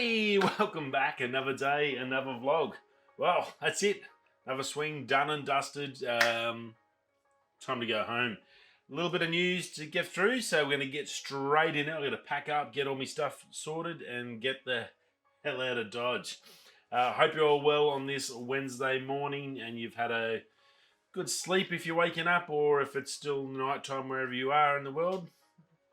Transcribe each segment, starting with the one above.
Hey, welcome back. Another day, another vlog. Well, that's it. Another swing done and dusted. Time to go home. A little bit of news to get through, so we're going to get straight in it. I'm going to pack up, get all my stuff sorted, and get the hell out of Dodge. Hope you're all well on this Wednesday morning, and you've had a good sleep if you're waking up, or if it's still night time wherever you are in the world.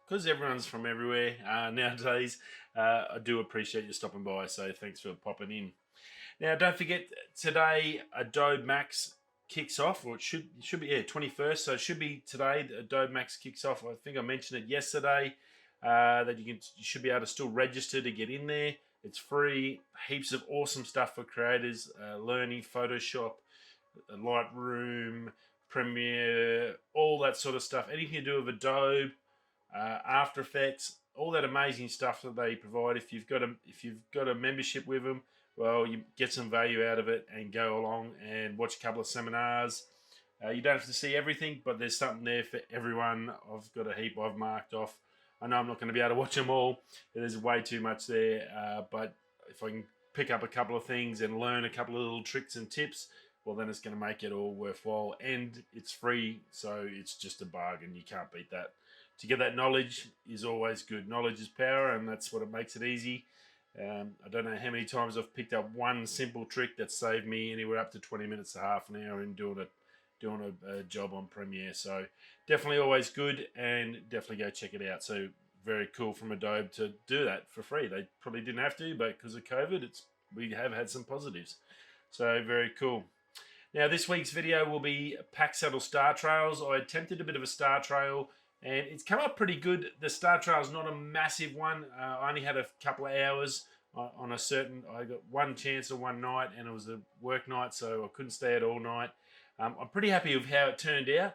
Because everyone's from everywhere nowadays, I do appreciate you stopping by, so thanks for popping in. Now, don't forget, today Adobe Max kicks off, or it should be 21st, so it should be today. Adobe Max kicks off. I think I mentioned it yesterday, that you should be able to still register to get in there. It's free, heaps of awesome stuff for creators, learning Photoshop, Lightroom, Premiere, all that sort of stuff. Anything to do with Adobe, After Effects, all that amazing stuff that they provide. If you've got a membership with them, well, you get some value out of it and go along and watch a couple of seminars. You don't have to see everything, but there's something there for everyone. I've got a heap I've marked off. I know I'm not going to be able to watch them all. There's way too much there, but if I can pick up a couple of things and learn a couple of little tricks and tips, well, then it's going to make it all worthwhile. And it's free, so it's just a bargain. You can't beat that. To get that knowledge is always good. Knowledge is power, and that's what it makes it easy. I don't know how many times I've picked up one simple trick that saved me anywhere up to 20 minutes to half an hour in doing a job on Premiere. So definitely always good, and definitely go check it out. So very cool from Adobe to do that for free. They probably didn't have to, but because of COVID, we have had some positives. So very cool. Now this week's video will be pack saddle star trails. I attempted a bit of a star trail, and it's come up pretty good. The star trail is not a massive one. I only had a couple of hours on I got one chance of one night, and it was a work night, so I couldn't stay out all night. I'm pretty happy with how it turned out.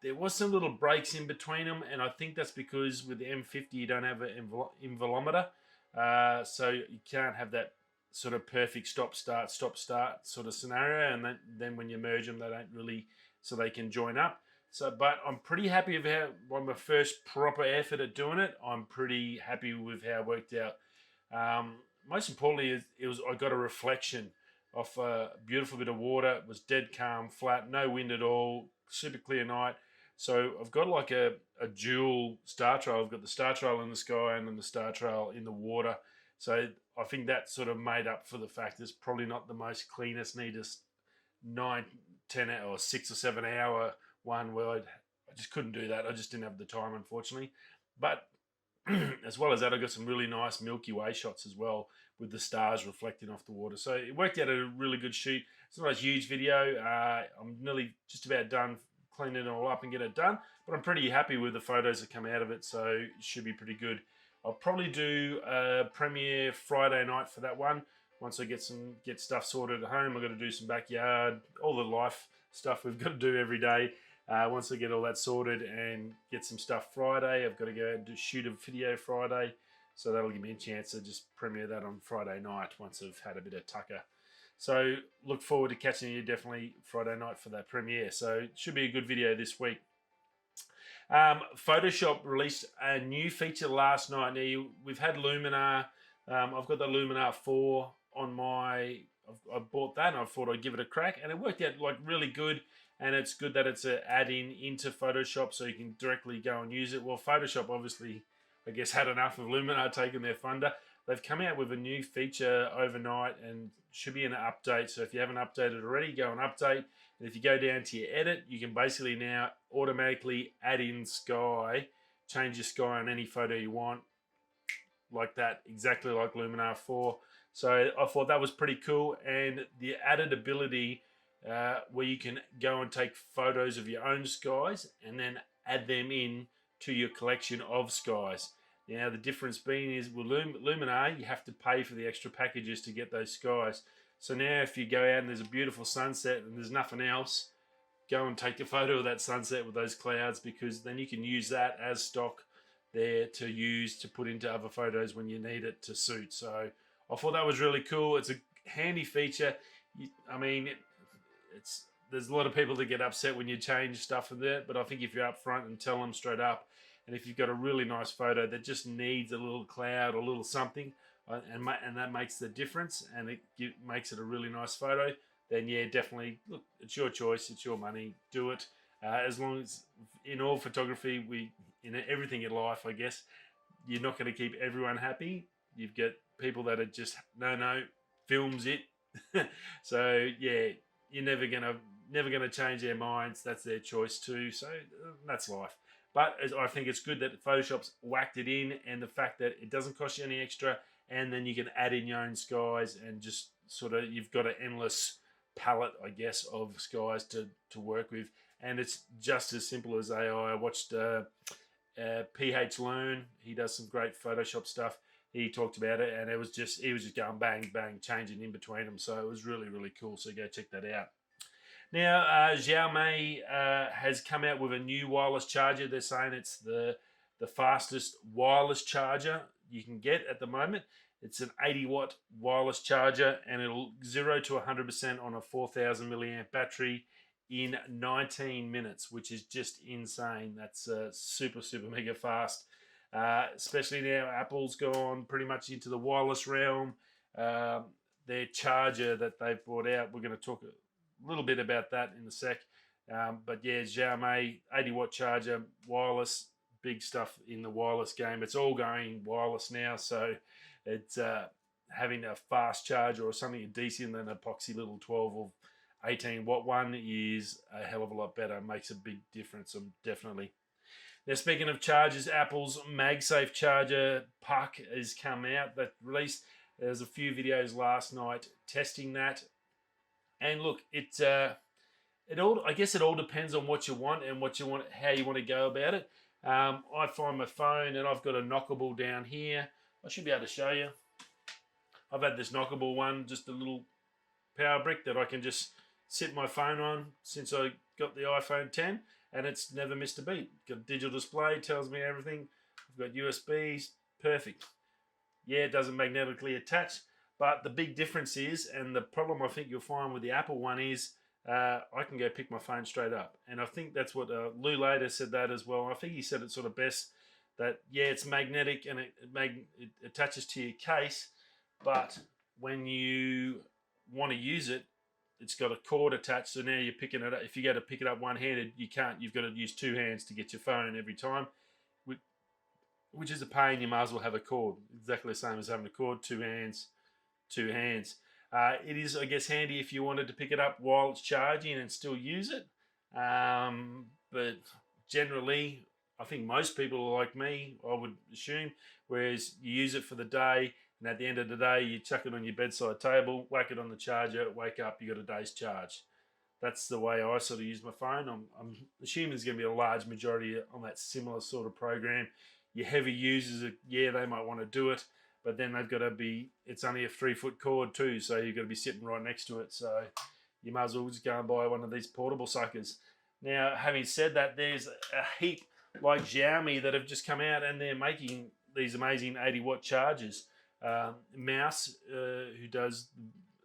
There was some little breaks in between them, and I think that's because with the M50 you don't have an involumeter, so you can't have that sort of perfect stop start sort of scenario, and then when you merge them, they don't really, so they can join up. So, but I'm pretty happy with how, on my first proper effort at doing it, I'm pretty happy with how it worked out. Most importantly, I got a reflection off a beautiful bit of water. It was dead calm, flat, no wind at all, super clear night. So I've got like a dual star trail. I've got the star trail in the sky and then the star trail in the water. So I think that sort of made up for the fact it's probably not the most cleanest, neatest 9, 10 or 6 or 7 hour one where I just couldn't do that. I just didn't have the time, unfortunately. But as well as that, I got some really nice Milky Way shots as well with the stars reflecting off the water. So it worked out a really good shoot. It's not a huge video. I'm nearly just about done cleaning it all up and get it done, but I'm pretty happy with the photos that come out of it, so it should be pretty good. I'll probably do a premiere Friday night for that one. Once I get stuff sorted at home, I've got to do some backyard, all the life stuff we've got to do every day. Once I get all that sorted and get some stuff Friday, I've got to go and shoot a video Friday, so that'll give me a chance to just premiere that on Friday night once I've had a bit of tucker. So look forward to catching you definitely Friday night for that premiere. So it should be a good video this week. Photoshop released a new feature last night. Now we've had Luminar. I've got the Luminar 4 on my. I bought that and I thought I'd give it a crack, and it worked out like really good. And it's good that it's an add-in into Photoshop, so you can directly go and use it. Well, Photoshop obviously, I guess, had enough of Luminar taking their thunder. They've come out with a new feature overnight and should be an update. So if you haven't updated already, go and update. And if you go down to your edit, you can basically now automatically add in sky, change your sky on any photo you want, like that, exactly like Luminar 4. So I thought that was pretty cool. And the added ability where you can go and take photos of your own skies and then add them in to your collection of skies. Now, the difference being is with Luminar, you have to pay for the extra packages to get those skies. So now if you go out and there's a beautiful sunset and there's nothing else, go and take a photo of that sunset with those clouds, because then you can use that as stock there to use to put into other photos when you need it to suit. So I thought that was really cool. It's a handy feature. I mean, there's a lot of people that get upset when you change stuff in there, but I think if you're upfront and tell them straight up, and if you've got a really nice photo that just needs a little cloud or a little something, and that makes the difference, and it makes it a really nice photo, then yeah, definitely, look, it's your choice, it's your money, do it. As long as, in all photography, in everything in life, I guess, you're not going to keep everyone happy. You've got people that are just, no, films it. So yeah, you're never gonna change their minds. That's their choice too. So that's life. But I think it's good that Photoshop's whacked it in, and the fact that it doesn't cost you any extra, and then you can add in your own skies, and just sort of, you've got an endless palette, I guess, of skies to work with, and it's just as simple as AI. I watched PH Learn. He does some great Photoshop stuff. He talked about it, and he was just going bang bang, changing in between them. So it was really, really cool. So go check that out. Now, Xiaomi has come out with a new wireless charger. They're saying it's the fastest wireless charger you can get at the moment. It's an 80-watt wireless charger, and it'll 0 to 100% on a 4,000 milliamp battery in 19 minutes, which is just insane. That's super, super mega fast. Especially now, Apple's gone pretty much into the wireless realm. Their charger that they've brought out, we're going to talk a little bit about that in a sec. But yeah, Xiaomi 80-watt charger, wireless, big stuff in the wireless game. It's all going wireless now, so it's having a fast charger or something decent than an epoxy little 12 or 18-watt one is a hell of a lot better. Makes a big difference, definitely. Now, speaking of chargers, Apple's MagSafe charger puck has come out. That released. There's a few videos last night testing that, and look, I guess it all depends on what you want and how you want to go about it. I find my phone, and I've got a knockable down here. I should be able to show you. I've had this knockable one, just a little power brick that I can just sit my phone on since I got the iPhone 10, and it's never missed a beat. Got a digital display, tells me everything. I've got USBs, perfect. Yeah, it doesn't magnetically attach, but the big difference is, and the problem I think you'll find with the Apple one is, I can go pick my phone straight up. And I think that's what Lou later said that as well. I think he said it sort of best, that yeah, it's magnetic and it attaches to your case, but when you want to use it, it's got a cord attached, so now you're picking it up. If you go to pick it up one-handed, you can't. You've got to use two hands to get your phone every time, which is a pain. You might as well have a cord. Exactly the same as having a cord, two hands. It is, I guess, handy if you wanted to pick it up while it's charging and still use it. But generally, I think most people are like me, I would assume, whereas you use it for the day, and at the end of the day, you chuck it on your bedside table, whack it on the charger, wake up, you got a day's charge. That's the way I sort of use my phone. I'm assuming there's going to be a large majority on that similar sort of program. Your heavy users, yeah, they might want to do it, but then they've got to be, it's only a 3-foot cord too, so you've got to be sitting right next to it. So you might as well just go and buy one of these portable suckers. Now, having said that, there's a heap like Xiaomi that have just come out, and they're making these amazing 80-watt chargers. Mouse, who does,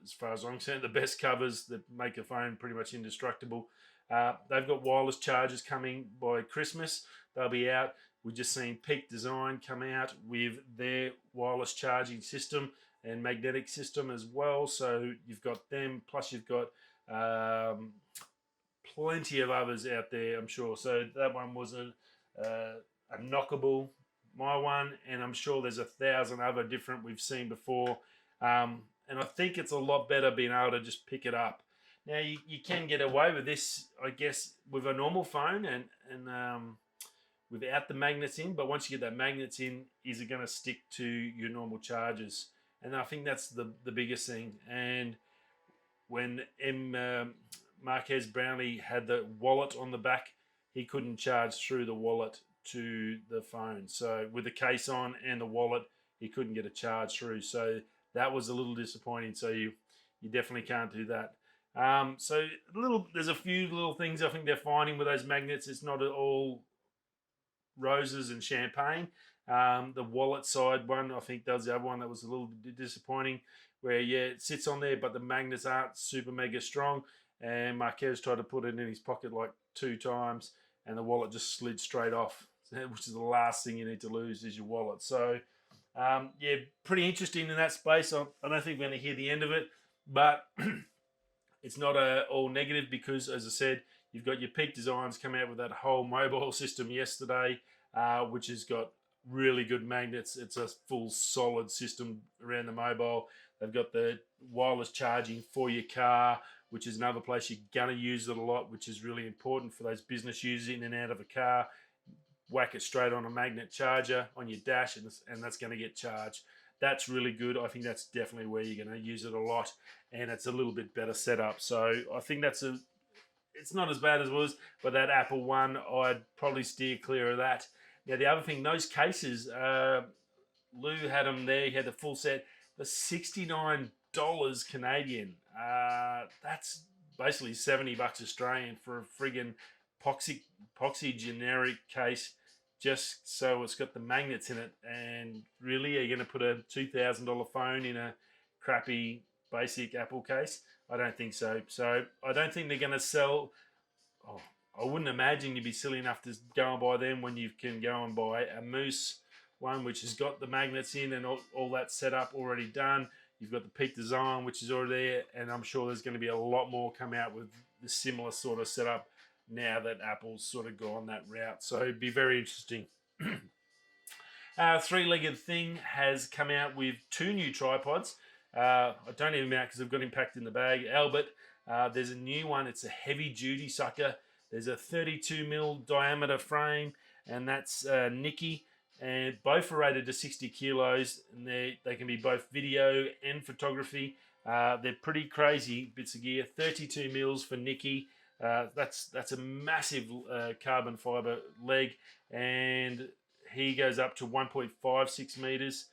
as far as I'm concerned, the best covers that make a phone pretty much indestructible. They've got wireless chargers coming by Christmas. They'll be out. We've just seen Peak Design come out with their wireless charging system and magnetic system as well. So you've got them, plus you've got plenty of others out there, I'm sure. So that one was a knockable, my one, and I'm sure there's 1,000 other different we've seen before. And I think it's a lot better being able to just pick it up. Now, you can get away with this, I guess, with a normal phone and without the magnets in, but once you get that magnets in, is it going to stick to your normal chargers? And I think that's the biggest thing. And when Marquez Brownlee had the wallet on the back, he couldn't charge through the wallet to the phone. So with the case on and the wallet, he couldn't get a charge through. So that was a little disappointing. So you definitely can't do that. So there's a few little things I think they're finding with those magnets. It's not all roses and champagne. The wallet side one, I think that was the other one that was a little disappointing, where yeah, it sits on there, but the magnets aren't super mega strong. And Marquez tried to put it in his pocket like 2 times, and the wallet just slid straight off, which is the last thing you need to lose is your wallet. So Yeah, pretty interesting in that space. I don't think we're going to hear the end of it, but it's not all negative because, as I said, you've got your Peak Designs come out with that whole mobile system yesterday, which has got really good magnets. It's a full solid system around the mobile. They've got the wireless charging for your car, which is another place you're going to use it a lot, which is really important for those business users in and out of a car. Whack it straight on a magnet charger on your dash, and that's going to get charged. That's really good. I think that's definitely where you're going to use it a lot, and it's a little bit better setup. So I think it's not as bad as it was, but that Apple one, I'd probably steer clear of that. Now the other thing, those cases, Lou had them there. He had the full set for $69 Canadian. That's basically $70 Australian for a friggin' poxy generic case, just so it's got the magnets in it. And really, are you going to put a $2,000 phone in a crappy basic Apple case? I don't think so. So I don't think they're going to sell. Oh, I wouldn't imagine you'd be silly enough to go and buy them when you can go and buy a Moose one, which has got the magnets in and all that setup already done. You've got the Peak Design, which is already there, and I'm sure there's going to be a lot more come out with the similar sort of setup now that Apple's sort of gone that route. So it'd be very interesting. Three-legged thing has come out with 2 new tripods. I don't even know because I've got him packed in the bag. Albert, there's a new one. It's a heavy-duty sucker. There's a 32mm diameter frame, and that's Nicky. And both are rated to 60 kilos, and they can be both video and photography. They're pretty crazy bits of gear. 32 mils for Nicky. That's a massive carbon fiber leg, and he goes up to 1.56 meters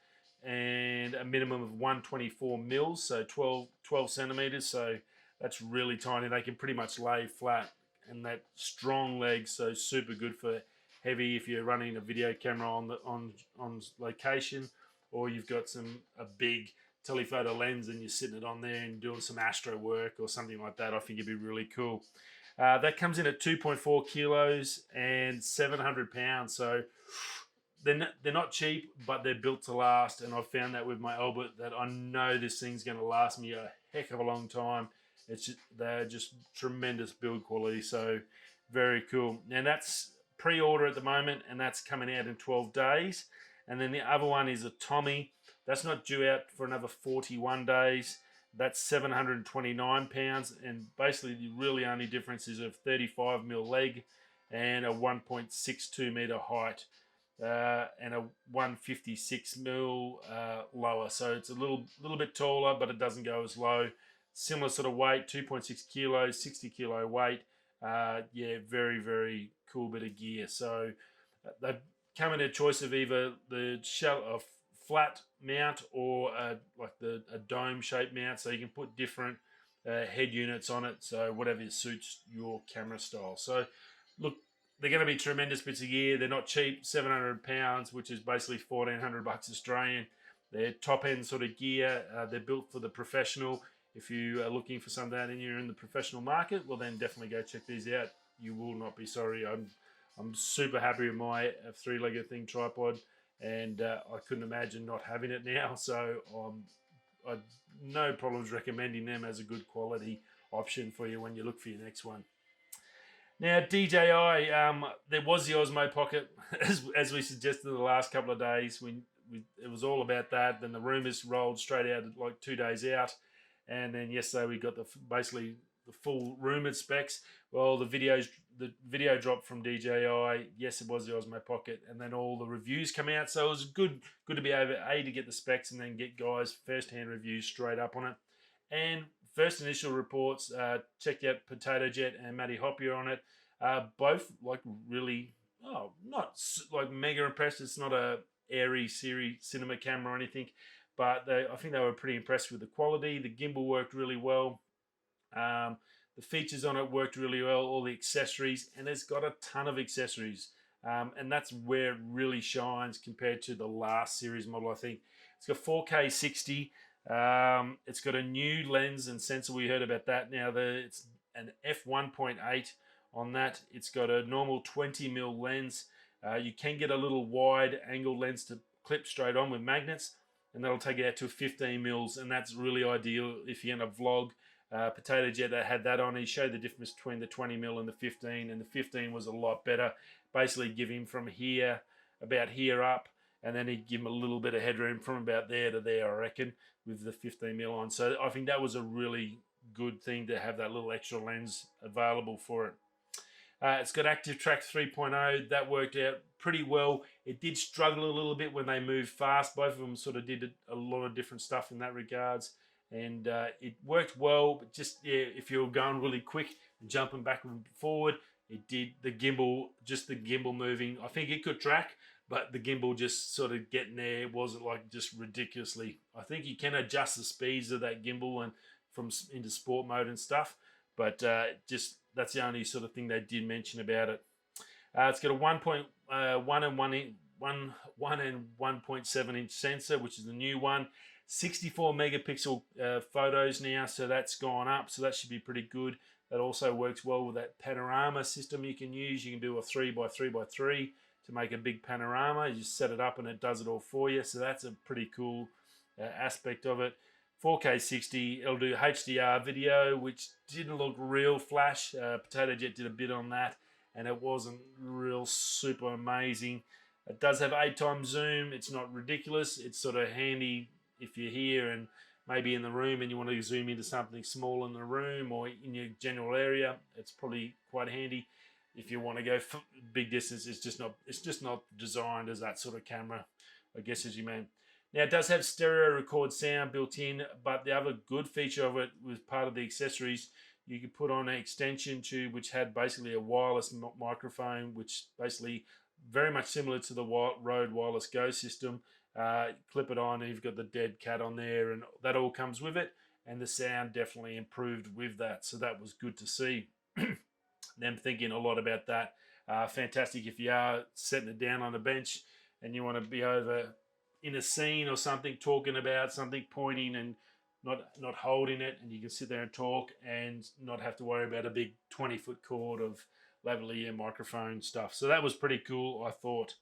and a minimum of 124 mils, so 12 centimeters. So that's really tiny. They can pretty much lay flat, and that strong leg, so super good for heavy if you're running a video camera on location, or you've got a big telephoto lens and you're sitting it on there and doing some astro work or something like that. I think it'd be really cool. That comes in at 2.4 kilos and 700 pounds. So they're not cheap, but they're built to last. And I've found that with my Albert, that I know this thing's going to last me a heck of a long time. They're just tremendous build quality. So very cool. And that's pre-order at the moment, and that's coming out in 12 days. And then the other one is a Tommy. That's not due out for another 41 days. That's 729 pounds, and basically the really only difference is a 35mm leg and a 1.62 meter height, and a 156mm lower. So it's a little bit taller, but it doesn't go as low. Similar sort of weight, 2.6 kilos, 60 kilo weight. Yeah, very, very cool bit of gear. So they come in a choice of either the flat mount or like a dome shaped mount, so you can put different head units on it, so whatever suits your camera style. So look, they're going to be tremendous bits of gear. They're not cheap. 700 pounds, which is basically 1,400 bucks Australian. They're top end sort of gear. They're built for the professional. If you are looking for something and you're in the professional market, well then definitely go check these out. You will not be sorry. I'm super happy with my three-legged thing tripod, and I couldn't imagine not having it now. So I've no problems recommending them as a good quality option for you when you look for your next one. Now, DJI, there was the Osmo Pocket, as we suggested the last couple of days. It was all about that. Then the rumours rolled straight out like 2 days out. And then yesterday we got basically the full rumoured specs. Well, the video dropped from DJI. Yes, it was the Osmo Pocket. And then all the reviews come out. So it was good to be able, to get the specs and then get guys' first-hand reviews straight up on it. And first initial reports, checked out Potato Jet and Matty Hoppier on it. Both like really, not like mega impressed. It's not a airy cinema camera or anything, but I think they were pretty impressed with the quality. The gimbal worked really well. The features on it worked really well. All the accessories, and it's got a ton of accessories. And that's where it really shines compared to the last series model, I think. It's got 4K 60. It's got a new lens and sensor. We heard about that. Now it's an f1.8 on that. It's got a normal 20mm lens. You can get a little wide angle lens to clip straight on with magnets, and that'll take it out to 15 mils, and that's really ideal if you're in a vlog. Potato Jet that had that on, he showed the difference between the 20 mil and the 15, and the 15 was a lot better. Basically give him from here, about here up, and then he'd give him a little bit of headroom from about there to there, I reckon, with the 15 mil on. So I think that was a really good thing to have that little extra lens available for it. It's got Active Track 3.0. That worked out pretty well. It did struggle a little bit when they moved fast. Both of them sort of did a lot of different stuff in that regards. And it worked well, but just, yeah, if you were going really quick and jumping back and forward, it did the gimbal moving. I think it could track, but the gimbal just sort of getting there wasn't like just ridiculously. I think you can adjust the speeds of that gimbal and from into sport mode and stuff, but just that's the only sort of thing they did mention about it. It's got a 1.1 and 1.7 inch sensor, which is the new one. 64 megapixel photos now, so that's gone up, so that should be pretty good. That also works well with that panorama system you can use. You can do a 3x3x3 to make a big panorama. You just set it up and it does it all for you, so that's a pretty cool aspect of it. 4K 60, it'll do HDR video, which didn't look real flash. Potato Jet did a bit on that, and it wasn't real super amazing. It does have 8x zoom. It's not ridiculous. It's sort of handy if you're here and maybe in the room and you want to zoom into something small in the room or in your general area. It's probably quite handy. If you want to go big distance, it's just not designed as that sort of camera, I guess, as you mean. Now, it does have stereo record sound built in, but the other good feature of it was part of the accessories. You could put on an extension tube, which had basically a wireless microphone, which basically very much similar to the Rode Wireless Go system. Clip it on, and you've got the dead cat on there, and that all comes with it. And the sound definitely improved with that, so that was good to see. Them thinking a lot about that. Fantastic if you are setting it down on a bench and you want to be over in a scene or something, talking about something, pointing and not holding it, and you can sit there and talk and not have to worry about a big 20-foot cord of lavalier microphone stuff. So that was pretty cool, I thought.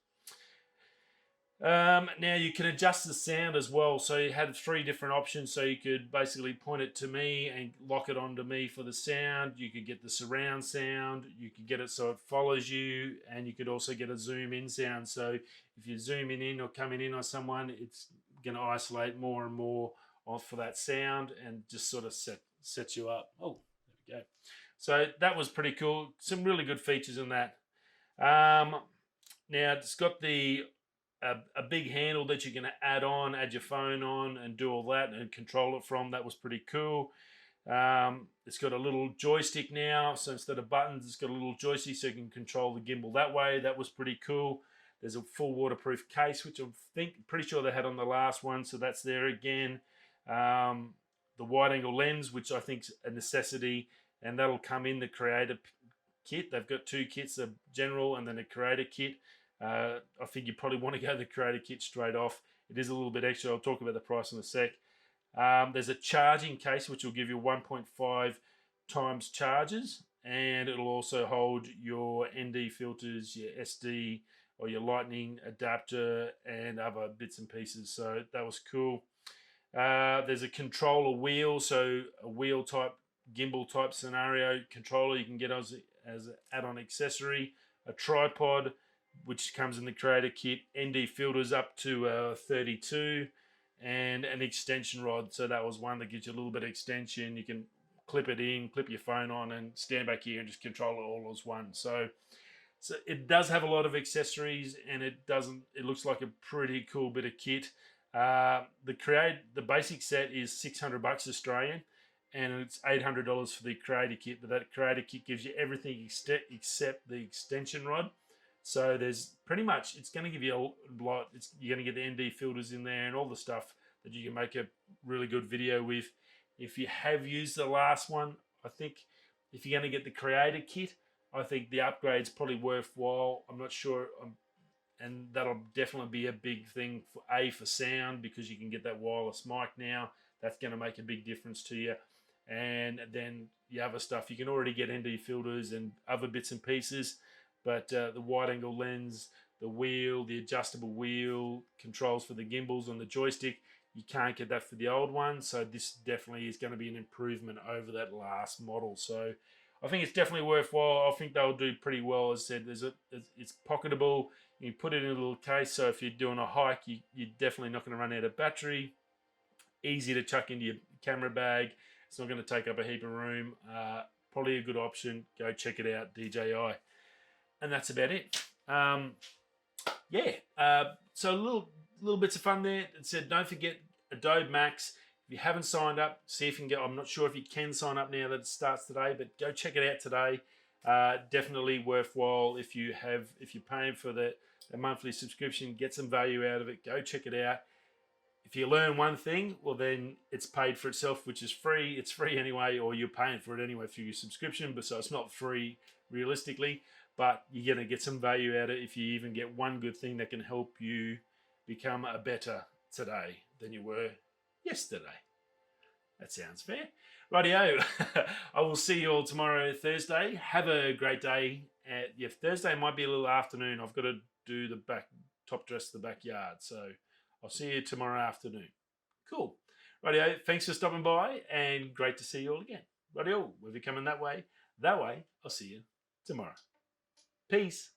Now you can adjust the sound as well, so you had 3 different options. So you could basically point it to me and lock it onto me for the sound. You could get the surround sound, you could get it so it follows you, and you could also get a zoom in sound. So if you're zooming in or coming in on someone, it's going to isolate more and more off for that sound and just sort of set you up. Oh, there we go. So that was pretty cool. Some really good features in that. Now it's got a big handle that you can add your phone on and do all that and control it from. That was pretty cool. It's got a little joystick now, so instead of buttons, it's got a little joystick so you can control the gimbal that way. That was pretty cool. There's a full waterproof case, which pretty sure they had on the last one, so that's there again. The wide angle lens, which I think is a necessity, and that'll come in the creator kit. They've got 2 kits, a general and then a creator kit. I think you probably want to go the creator kit straight off. It is a little bit extra. I'll talk about the price in a sec. There's a charging case which will give you 1.5 times charges, and it'll also hold your ND filters, your SD or your lightning adapter and other bits and pieces. So that was cool. There's a controller wheel, so a wheel type gimbal type scenario controller you can get as an add-on accessory. A tripod, which comes in the creator kit, ND filters up to 32, and an extension rod. So that was one that gives you a little bit of extension. You can clip it in, clip your phone on, and stand back here and just control it all as one. So it does have a lot of accessories, and it looks like a pretty cool bit of kit. The basic set is $600 Australian, and it's $800 for the creator kit. But that creator kit gives you everything except the extension rod. So there's pretty much, it's going to give you a lot. You're going to get the ND filters in there and all the stuff that you can make a really good video with. If you have used the last one, I think if you're going to get the creator kit, I think the upgrade's probably worthwhile. I'm not sure, and that'll definitely be a big thing for sound, because you can get that wireless mic now. That's going to make a big difference to you. And then the other stuff, you can already get ND filters and other bits and pieces. but the wide angle lens, the wheel, the adjustable wheel, controls for the gimbals on the joystick, you can't get that for the old one. So this definitely is going to be an improvement over that last model. So I think it's definitely worthwhile. I think they'll do pretty well. As I said, it's pocketable. You can put it in a little case. So if you're doing a hike, you're definitely not going to run out of battery. Easy to chuck into your camera bag. It's not going to take up a heap of room. Probably a good option. Go check it out, DJI. And that's about it. So little bits of fun there. It said, don't forget Adobe Max. If you haven't signed up, see if you can get. I'm not sure if you can sign up now that it starts today, but go check it out today. Definitely worthwhile if you're paying for the monthly subscription. Get some value out of it. Go check it out. If you learn one thing, well then it's paid for itself, which is free. It's free anyway, or you're paying for it anyway through your subscription. But so it's not free realistically, but you're gonna get some value out of it if you even get one good thing that can help you become a better today than you were yesterday. That sounds fair. Rightio. I will see you all tomorrow, Thursday. Have a great day. Thursday might be a little afternoon. I've got to do the top dress of the backyard. So I'll see you tomorrow afternoon. Cool. Rightio. Thanks for stopping by and great to see you all again. Rightio. We'll be coming that way. I'll see you tomorrow. Peace.